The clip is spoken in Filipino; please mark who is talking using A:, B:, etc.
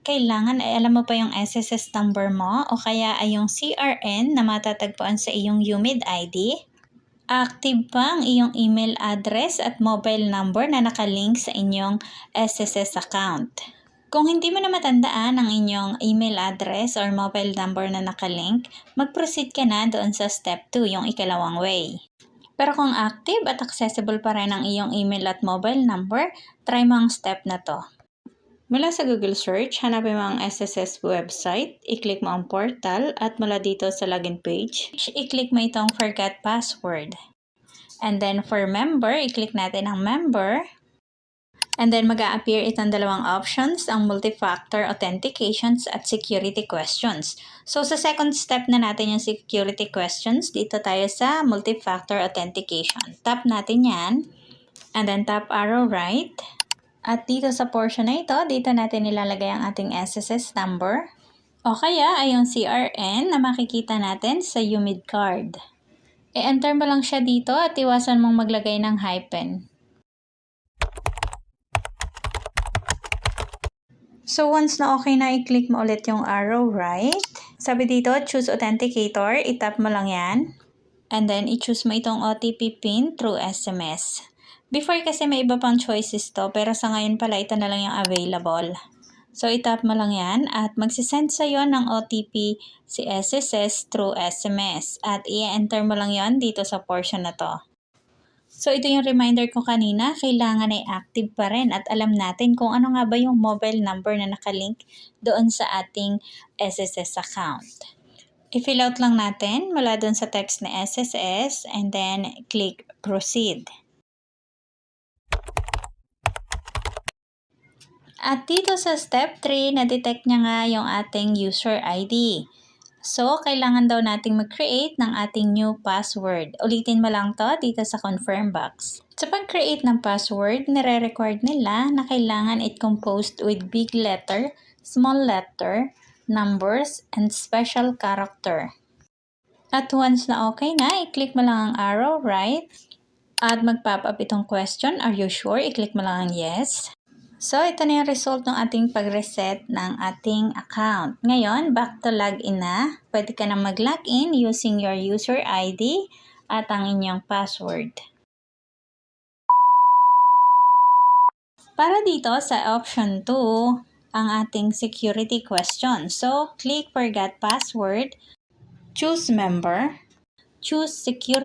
A: kailangan ay alam mo pa yung SSS number mo o kaya ay yung CRN na matatagpuan sa iyong UMID ID. Active pa ang iyong email address at mobile number na nakalink sa inyong SSS account. Kung hindi mo na matandaan ang inyong email address or mobile number na nakalink, mag-proceed ka na doon sa step 2, yung ikalawang way. Pero kung active at accessible pa rin ang iyong email at mobile number, try mo ang step na to. Mula sa Google search, hanapin mo ang SSS website, i-click mo ang portal at mula dito sa login page, i-click mo itong forgot password. And then for member, i-click natin ang member. And then mag-a-appear itong dalawang options, ang multi-factor authentications at security questions. So sa second step na natin yung security questions, dito tayo sa multi-factor authentication. Tap natin yan. And then tap arrow right. At dito sa portion na ito, dito natin nilalagay ang ating SSS number. O kaya ay yung CRN na makikita natin sa UMID card. I-enter mo lang siya dito at iwasan mong maglagay ng hyphen. So once na okay na, i-click mo ulit yung arrow right. Sabi dito, choose authenticator. I-tap mo lang yan. And then i-choose mo itong OTP PIN through SMS. Before kasi may iba pang choices to, pero sa ngayon pala ito na lang yung available. So i-tap mo lang yan at magsisend sa'yo ng OTP si SSS through SMS. At i-enter mo lang yon dito sa portion na to. So ito yung reminder ko kanina, kailangan ay active pa rin at alam natin kung ano nga ba yung mobile number na nakalink doon sa ating SSS account. I-fill out lang natin mula doon sa text na SSS and then click proceed. At dito sa step 3, na-detect niya nga yung ating user ID. So, kailangan daw nating mag-create ng ating new password. Ulitin mo lang to dito sa confirm box. Sa pag-create ng password, nire-record nila na kailangan it composed with big letter, small letter, numbers, and special character. At once na okay na, i-click mo lang ang arrow right. At mag-pop up itong question, are you sure? I-click mo lang ang yes. So, ito na yung result ng ating pag-reset ng ating account. Ngayon, back to login na. Pwede ka na mag-login using your user ID at ang inyong password. Para dito sa option 2, ang ating security question. So, click forgot password, choose member, choose security